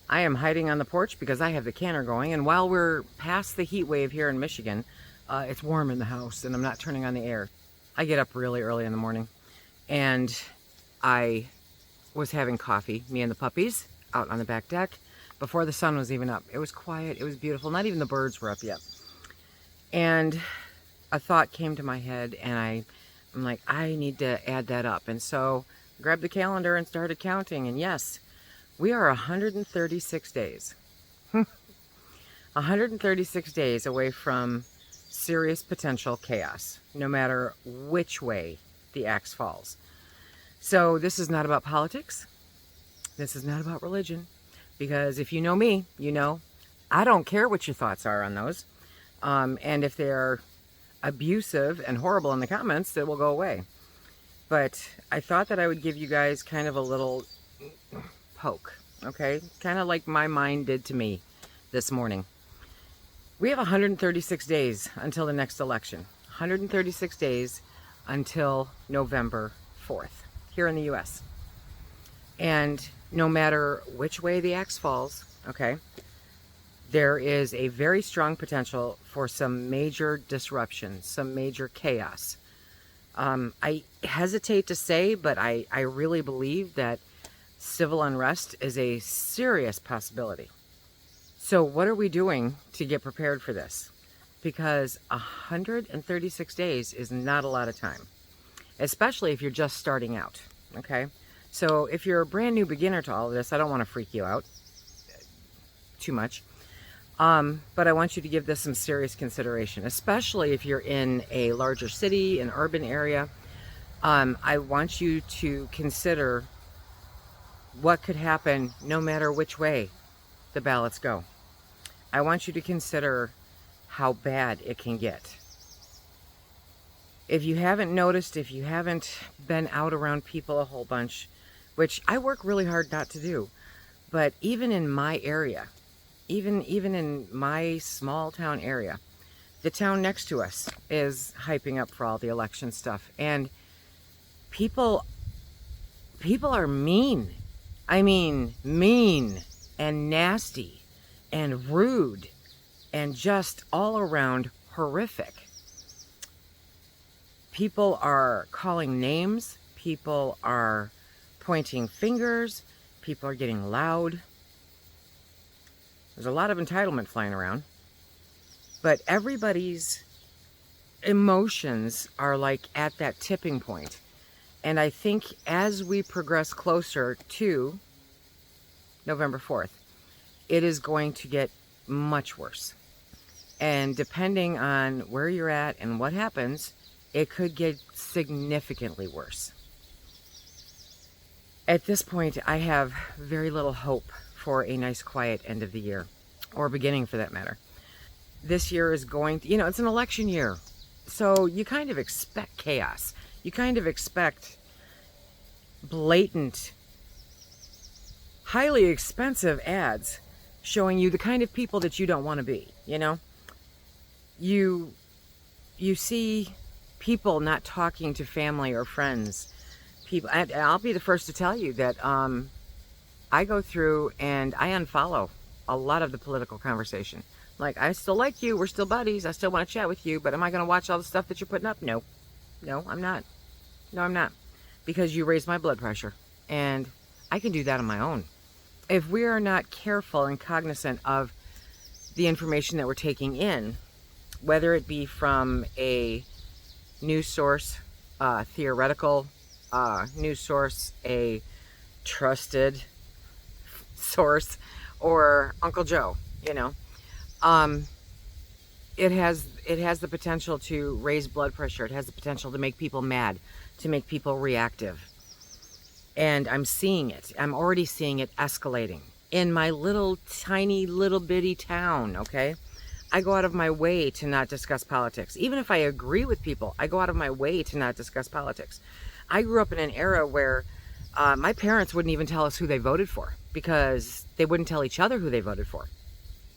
I am hiding on the porch because I have the canner going, and while we're past the heat wave here in Michigan, it's warm in the house and I'm not turning on the air. I get up really early in the morning, and I was having coffee, me and the puppies, out on the back deck before the sun was even up. It was quiet, it was beautiful, not even the birds were up yet. And a thought came to my head, and I'm like, I need to add that up. And so I grabbed the calendar and started counting, and yes, we are 136 days. 136 days away from serious potential chaos, no matter which way the axe falls. So this is not about politics. This is not about religion. Because if you know me, you know I don't care what your thoughts are on those. And if they're abusive and horrible in the comments, it will go away. But I thought that I would give you guys kind of a little poke, okay? Kind of like my mind did to me this morning. We have 136 days until the next election. 136 days until November 4th here in the US. And no matter which way the axe falls, okay, there is a very strong potential for some major disruption, some major chaos. I hesitate to say, but I really believe that civil unrest is a serious possibility. So what are we doing to get prepared for this? Because 136 days is not a lot of time, especially if you're just starting out, okay? So if you're a brand new beginner to all of this, I don't want to freak you out too much. But I want you to give this some serious consideration, especially if you're in a larger city, an urban area. I want you to consider what could happen no matter which way the ballots go. I want you to consider how bad it can get. If you haven't noticed, if you haven't been out around people a whole bunch, which I work really hard not to do, but even in my area, even in my small town area, the town next to us is hyping up for all the election stuff, and people are mean. I mean, mean and nasty and rude and just all around horrific. People are calling names. People are pointing fingers. People are getting loud. There's a lot of entitlement flying around. But everybody's emotions are like at that tipping point. And I think as we progress closer to November 4th, it is going to get much worse. And depending on where you're at and what happens, it could get significantly worse. At this point, I have very little hope for a nice, quiet end of the year, or beginning for that matter. This year is going to, it's an election year. So you kind of expect chaos. You kind of expect blatant, highly expensive ads showing you the kind of people that you don't want to be, You see people not talking to family or friends. People, and I'll be the first to tell you that I go through and I unfollow a lot of the political conversation. Like, I still like you, we're still buddies, I still want to chat with you, but am I going to watch all the stuff that you're putting up? No, I'm not. No, I'm not. Because you raise my blood pressure, and I can do that on my own. If we are not careful and cognizant of the information that we're taking in, whether it be from a news source, theoretical news source, a trusted source, or Uncle Joe, it has the potential to raise blood pressure. It has the potential to make people mad, to make people reactive. And I'm seeing it. I'm already seeing it escalating in my little tiny little bitty town, okay? I go out of my way to not discuss politics. Even if I agree with people, I go out of my way to not discuss politics. I grew up in an era where my parents wouldn't even tell us who they voted for, because they wouldn't tell each other who they voted for,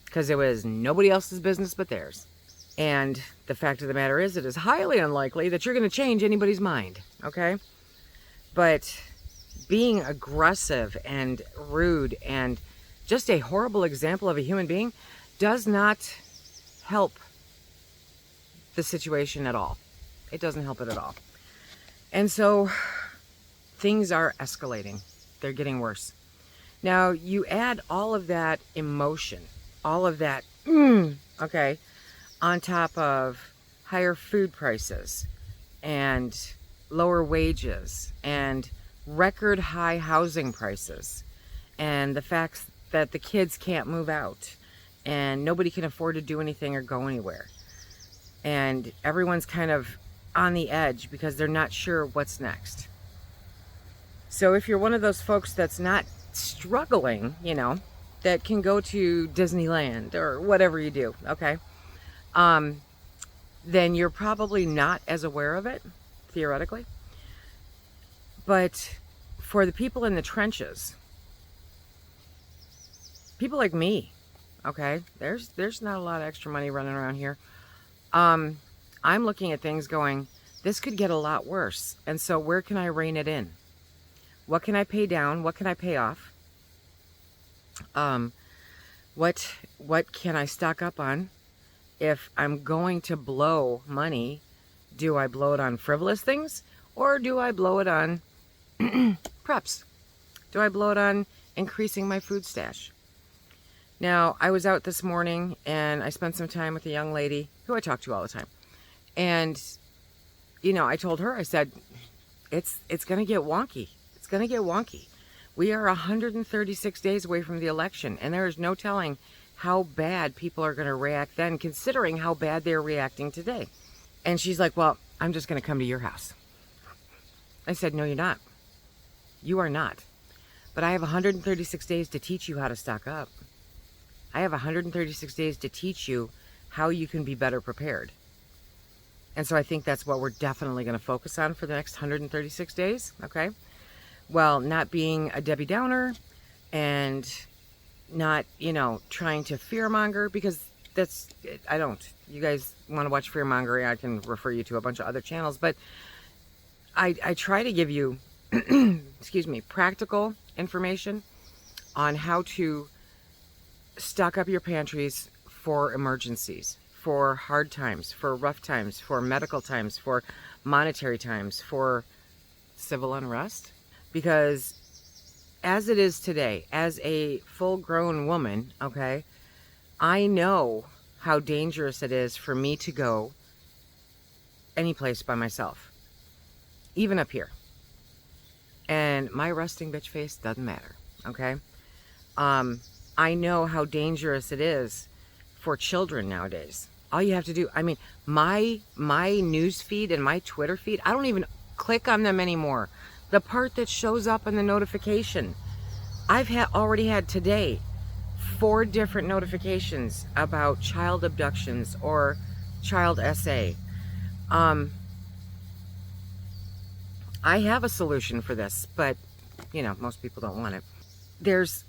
because it was nobody else's business but theirs. And the fact of the matter is, it is highly unlikely that you're going to change anybody's mind, okay? But being aggressive and rude and just a horrible example of a human being, does not help the situation at all. It doesn't help it at all. And so things are escalating. They're getting worse. Now, you add all of that emotion, all of that, okay, on top of higher food prices and lower wages and record high housing prices and the fact that the kids can't move out and nobody can afford to do anything or go anywhere. And everyone's kind of on the edge because they're not sure what's next. So if you're one of those folks that's not struggling, you know, that can go to Disneyland or whatever you do, okay, then you're probably not as aware of it, theoretically. But for the people in the trenches, people like me, okay, there's not a lot of extra money running around here. I'm looking at things going, this could get a lot worse. And so where can I rein it in? What can I pay down? What can I pay off? What can I stock up on? If I'm going to blow money, do I blow it on frivolous things? Or do I blow it on preps? Do I blow it on increasing my food stash? Now, I was out this morning and I spent some time with a young lady who I talk to all the time. And, you know, I told her, I said, it's going to get wonky. It's going to get wonky. We are 136 days away from the election, and there is no telling how bad people are going to react then, considering how bad they're reacting today. And she's like, well, I'm just going to come to your house. I said, no, you're not. You are not. But I have 136 days to teach you how to stock up. I have 136 days to teach you how you can be better prepared. And so I think that's what we're definitely going to focus on for the next 136 days, okay? Well, not being a Debbie Downer and not, you know, trying to fearmonger, because that's, I don't. You guys want to watch fearmongering, I can refer you to a bunch of other channels, but I try to give you, excuse me, practical information on how to stock up your pantries for emergencies, for hard times, for rough times, for medical times, for monetary times, for civil unrest. Because as it is today, as a full-grown woman, okay, I know how dangerous it is for me to go any place by myself, even up here. And my resting bitch face doesn't matter, okay? I know how dangerous it is for children nowadays. All you have to do, I mean, my news feed and my Twitter feed, I don't even click on them anymore. The part that shows up in the notification, I've already had today 4 different notifications about child abductions or child SA. I have a solution for this, but, you know, most people don't want it. There's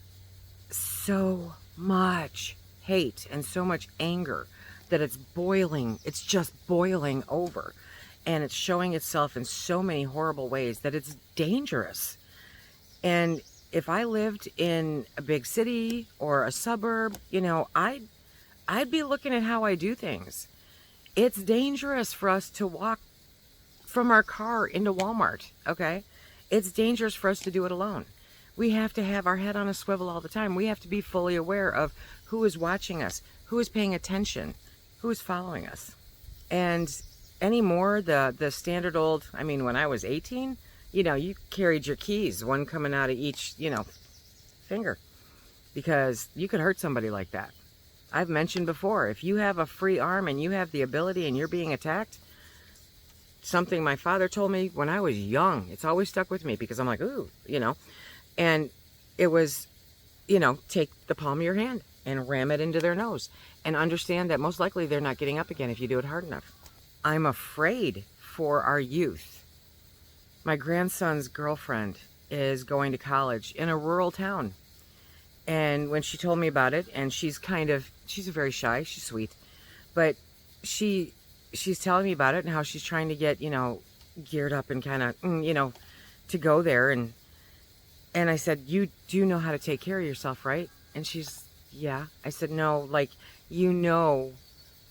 so much hate and so much anger that it's boiling. It's just boiling over. And it's showing itself in so many horrible ways that it's dangerous. And if I lived in a big city or a suburb, you know, I'd be looking at how I do things. It's dangerous for us to walk from our car into Walmart, okay? It's dangerous for us to do it alone. We have to have our head on a swivel all the time. We have to be fully aware of who is watching us, who is paying attention, who is following us. And anymore, the standard old, I mean, when I was 18, you know, you carried your keys, one coming out of each, you know, finger, because you could hurt somebody like that. I've mentioned before, if you have a free arm and you have the ability and you're being attacked, something my father told me when I was young, it's always stuck with me, because I'm like, ooh, you know, and it was, you know, take the palm of your hand and ram it into their nose and understand that most likely they're not getting up again if you do it hard enough. I'm afraid for our youth. My grandson's girlfriend is going to college in a rural town. And when she told me about it, and she's very shy, she's sweet, but she's telling me about it and how she's trying to get, you know, geared up and kind of, you know, to go there. And I said, you do know how to take care of yourself, right? And she's, yeah. I said, no, like, you know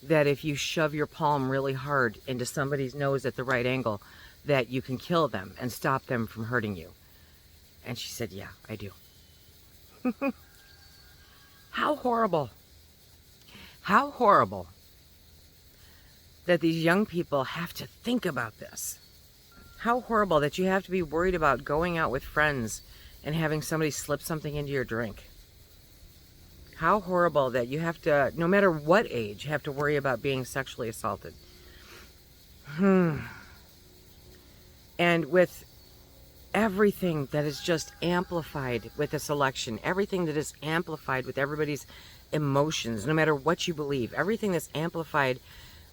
that if you shove your palm really hard into somebody's nose at the right angle, that you can kill them and stop them from hurting you. And she said, yeah, I do. How horrible. How horrible that these young people have to think about this. How horrible that you have to be worried about going out with friends and having somebody slip something into your drink. How horrible that you have to, no matter what age, have to worry about being sexually assaulted. And with everything that is just amplified with this election, everything that is amplified with everybody's emotions, no matter what you believe, everything that's amplified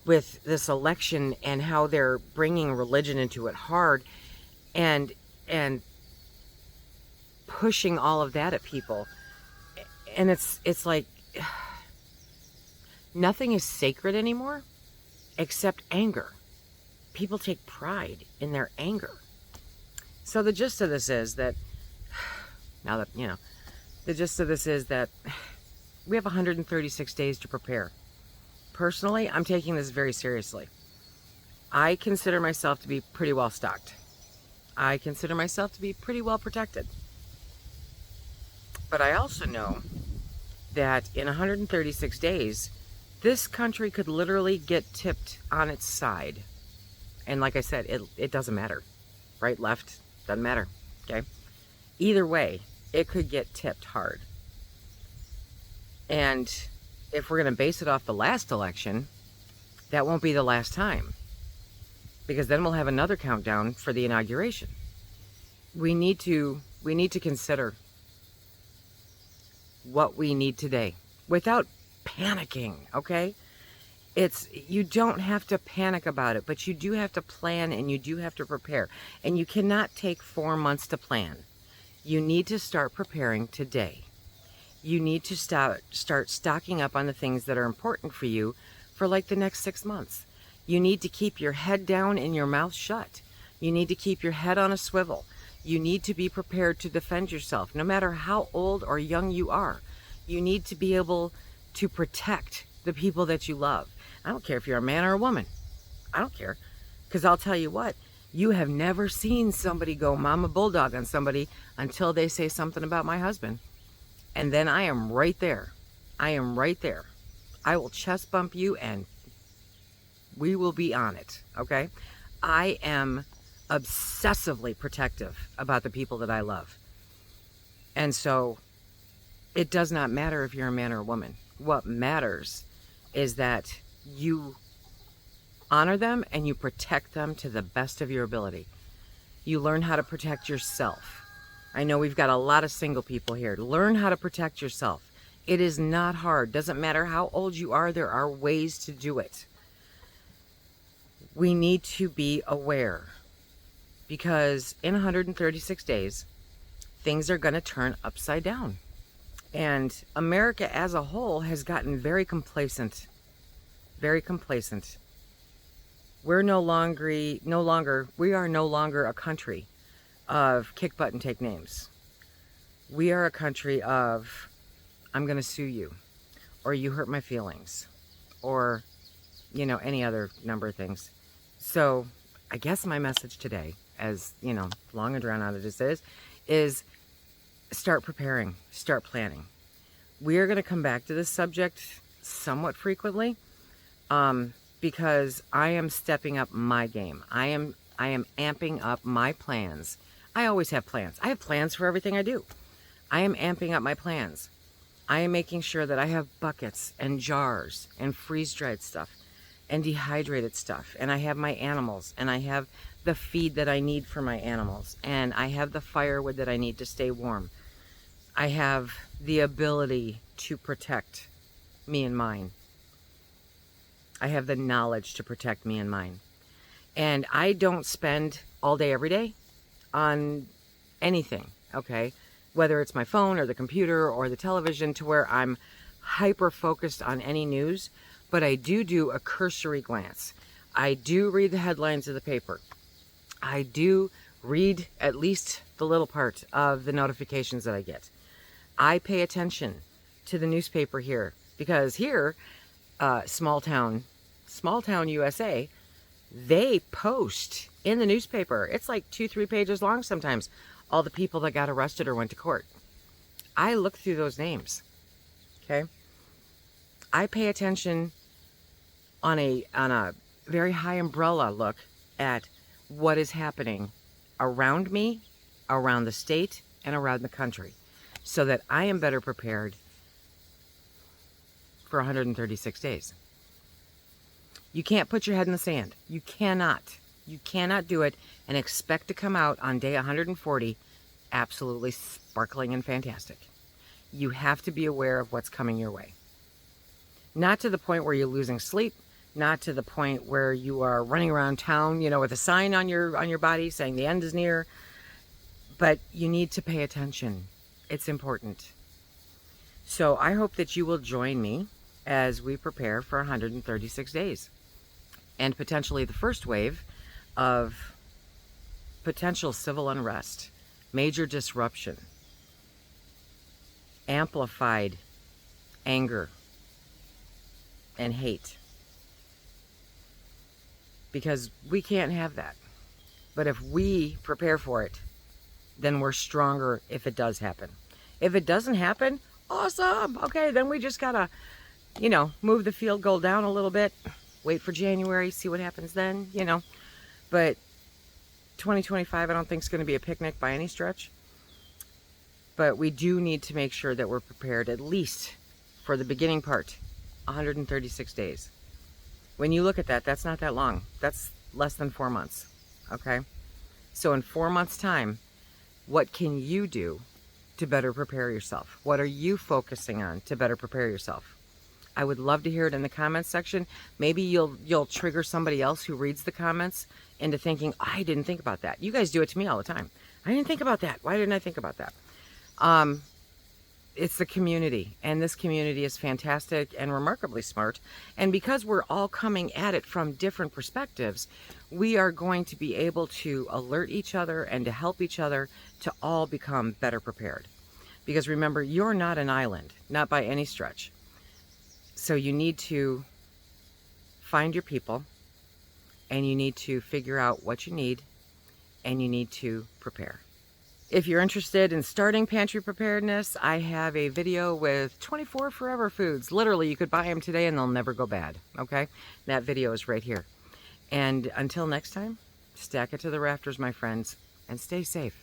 with this election and how they're bringing religion into it hard and pushing all of that at people. And it's like nothing is sacred anymore except anger. People take pride in their anger. So the gist of this is that, now that, you know, the gist of this is that we have 136 days to prepare. Personally, I'm taking this very seriously. I consider myself to be pretty well stocked. I consider myself to be pretty well protected. But I also know that in 136 days, this country could literally get tipped on its side. And like I said, it doesn't matter. Right, left, doesn't matter. Okay? Either way, it could get tipped hard. And if we're going to base it off the last election, that won't be the last time. Because then we'll have another countdown for the inauguration. We need to consider what we need today without panicking, okay? You don't have to panic about it, but you do have to plan and you do have to prepare. And you cannot take 4 months to plan. You need to start preparing today. You need to start stocking up on the things that are important for you for like the next 6 months. You need to keep your head down and your mouth shut. You need to keep your head on a swivel. You need to be prepared to defend yourself, no matter how old or young you are. You need to be able to protect the people that you love. I don't care if you're a man or a woman. I don't care. Because I'll tell you what, you have never seen somebody go mama bulldog on somebody until they say something about my husband. And then I am right there. I am right there. I will chest bump you and we will be on it, okay? I am obsessively protective about the people that I love. And so it does not matter if you're a man or a woman. What matters is that you honor them and you protect them to the best of your ability. You learn how to protect yourself. I know we've got a lot of single people here. Learn how to protect yourself. It is not hard. Doesn't matter how old you are, there are ways to do it. We need to be aware. Because in 136 days, things are going to turn upside down. And America as a whole has gotten very complacent. Very complacent. We are no longer a country of kick butt and take names. We are a country of, I'm going to sue you, or you hurt my feelings, or, you know, any other number of things. So I guess my message today, as, you know, long and drawn out as it is start preparing, start planning. We are going to come back to this subject somewhat frequently, because I am stepping up my game. I am amping up my plans. I always have plans. I have plans for everything I do. I am amping up my plans. I am making sure that I have buckets and jars and freeze-dried stuff and dehydrated stuff. And I have my animals, and I have the feed that I need for my animals, and I have the firewood that I need to stay warm. I have the ability to protect me and mine. I have the knowledge to protect me and mine. And I don't spend all day every day on anything, okay? Whether it's my phone or the computer or the television, to where I'm hyper focused on any news, but I do a cursory glance. I do read the headlines of the paper. I do read at least the little part of the notifications that I get. I pay attention to the newspaper here, because here, small town USA, they post in the newspaper. It's like 2-3 pages long sometimes. All the people that got arrested or went to court. I look through those names. Okay. I pay attention on a very high umbrella look at what is happening around me, around the state, and around the country, so that I am better prepared for 136 days. You can't put your head in the sand. You cannot. You cannot do it and expect to come out on day 140 absolutely sparkling and fantastic. You have to be aware of what's coming your way. Not to the point where you're losing sleep, not to the point where you are running around town, you know, with a sign on your body saying the end is near, but you need to pay attention. It's important. So I hope that you will join me as we prepare for 136 days and potentially the first wave of potential civil unrest, major disruption, amplified anger and hate. Because we can't have that. But if we prepare for it, then we're stronger if it does happen. If it doesn't happen, awesome. Okay, then we just gotta, you know, move the field goal down a little bit, wait for January, see what happens then, you know. But 2025, I don't think is going to be a picnic by any stretch. But we do need to make sure that we're prepared at least for the beginning part, 136 days. When you look at that, that's not that long. That's less than 4 months, okay? So in 4 months' time, what can you do to better prepare yourself? What are you focusing on to better prepare yourself? I would love to hear it in the comments section. Maybe you'll trigger somebody else who reads the comments into thinking, I didn't think about that. You guys do it to me all the time. I didn't think about that. Why didn't I think about that? It's the community, and this community is fantastic and remarkably smart. And because we're all coming at it from different perspectives, we are going to be able to alert each other and to help each other to all become better prepared. Because remember, you're not an island, not by any stretch. So you need to find your people, and you need to figure out what you need, and you need to prepare. If you're interested in starting pantry preparedness, I have a video with 24 forever foods. Literally, you could buy them today and they'll never go bad, okay? That video is right here. And until next time, stack it to the rafters, my friends, and stay safe.